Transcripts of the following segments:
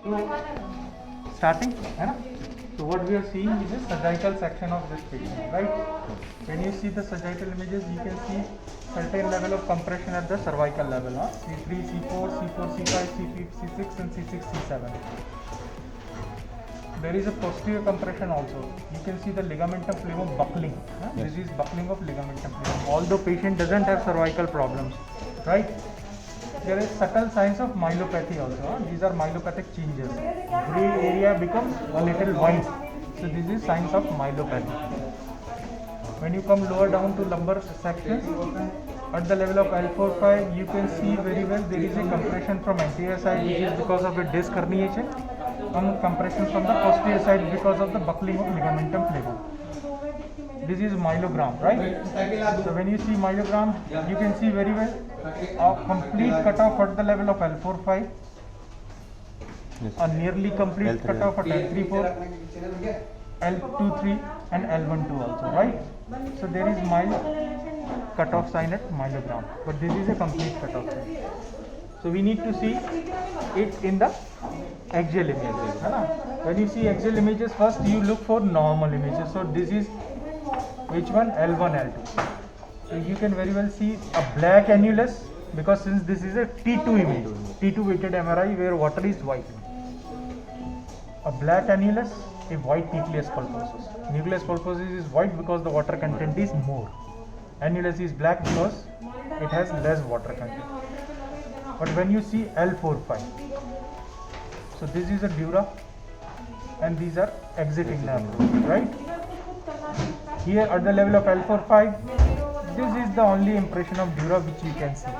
So starting, है ना? So what we are seeing is the sagittal section of this patient, right? When you see the sagittal images, you can see certain level of compression at the cervical level, huh? C3, C4, C4, C5, C6, and C6, C7. There is a posterior compression also. You can see the ligamentum flavum buckling. Huh? Yes. This is buckling of ligamentum flavum. Although patient doesn't have cervical problems, right? There is subtle signs of myelopathy also. Huh? These are myelopathic changes. Gray area becomes a little white. So this is signs of myelopathy. When you come lower down to lumbar section, at the level of L4-5, you can see very well there is a compression from anterior side, which is because of a disc herniation, and compression from the posterior side because of the buckling of ligamentum flavum. This is myelogram, right? So when you see myelogram, you can see very well a complete cutoff at the level of L4-5, yes. A nearly complete L3, cutoff at L3-4, L2-3, and L1-2 also, right? So there is mild cutoff sign at myelogram, but this is a complete cutoff sign. So we need to see it in the axial images. When you see axial images, first you look for normal images. So this is which one? L1, L2. So you can very well see a black annulus, because since this is a T2 image, T2 weighted MRI where water is white. A black annulus, a white nucleus pulposus. Nucleus pulposus is white because the water content is more. Annulus is black because it has less water content. But when you see L4-5, so this is a dura and these are exiting nerve roots, right? Here at the level of L4-5, this is the only impression of dura which you can see.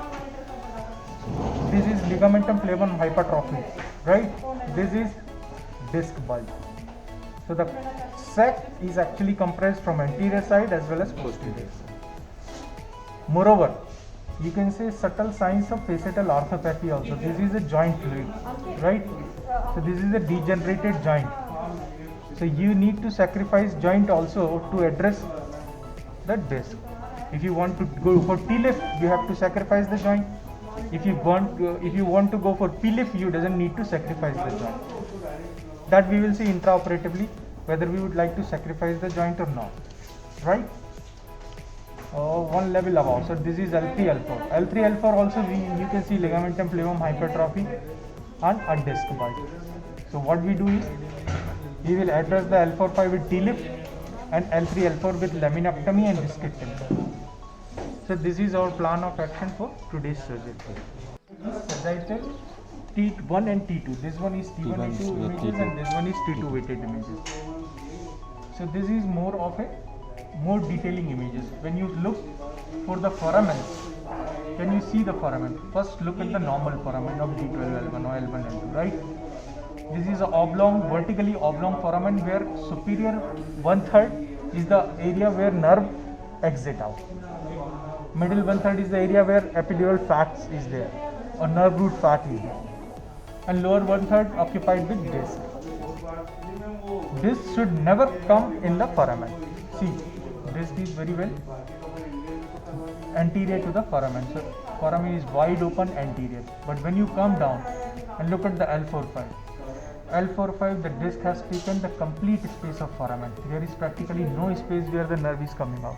This is ligamentum flavum hypertrophy, right? This is disc bulge. So the sac is actually compressed from anterior side as well as posterior side. Moreover, you can say subtle signs of facetal arthropathy also. This is a joint fluid, right? So this is a degenerated joint. So you need to sacrifice joint also to address the disc. If you want to go for T-lift, you have to sacrifice the joint. If you want to go for P-lift, you doesn't need to sacrifice the joint. That we will see intraoperatively whether we would like to sacrifice the joint or not, right? One level above. So this is L3, L4. L3, L4 also you can see ligamentum flavum hypertrophy and a disc bulge. So what we do is we will address the L4-5 with T-lift and L3, L4 with laminectomy and discectomy. So this is our plan of action for today's surgery. Sagittal T1 and T2. This one is T1 and T2 images and this one is T2 weighted images. So this is more detailing images. When you look for the foramen, when you see the foramen, first look at the normal foramen of D12, L1 or L1, L2, right? This is a oblong, vertically oblong foramen where superior 1/3 is the area where nerve exit out. Middle 1/3 is the area where epidural fat is there or nerve root fat is there. And lower 1/3 occupied with disc. This should never come in the foramen. See, disc is very well anterior to the foramen. So foramen is wide open anterior. But when you come down and look at the L4-5, the disc has taken the complete space of foramen. There is practically no space where the nerve is coming out.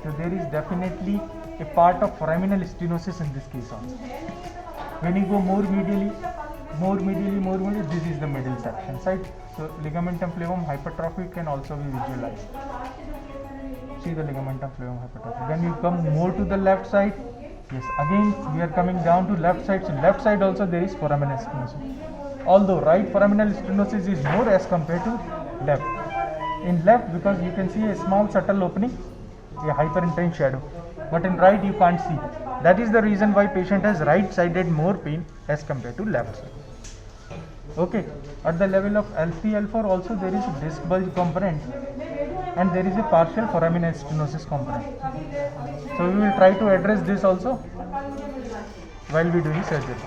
So there is definitely a part of foraminal stenosis in this case also. When you go more medially, this is the middle section side. So ligamentum flavum hypertrophy can also be visualized. See the ligamentum flavum hypertrophy. When you come more to the left side, yes, again we are coming down to left side. So left side also there is foraminal stenosis. Although right foraminal stenosis is more as compared to left. In left, because you can see a small subtle opening, a hyperintense shadow. But in right you can't see. That is the reason why patient has right-sided more pain as compared to left side. Okay, at the level of L3, L4 also there is a disc bulge component and there is a partial foraminal stenosis component. So we will try to address this also while we do the surgery.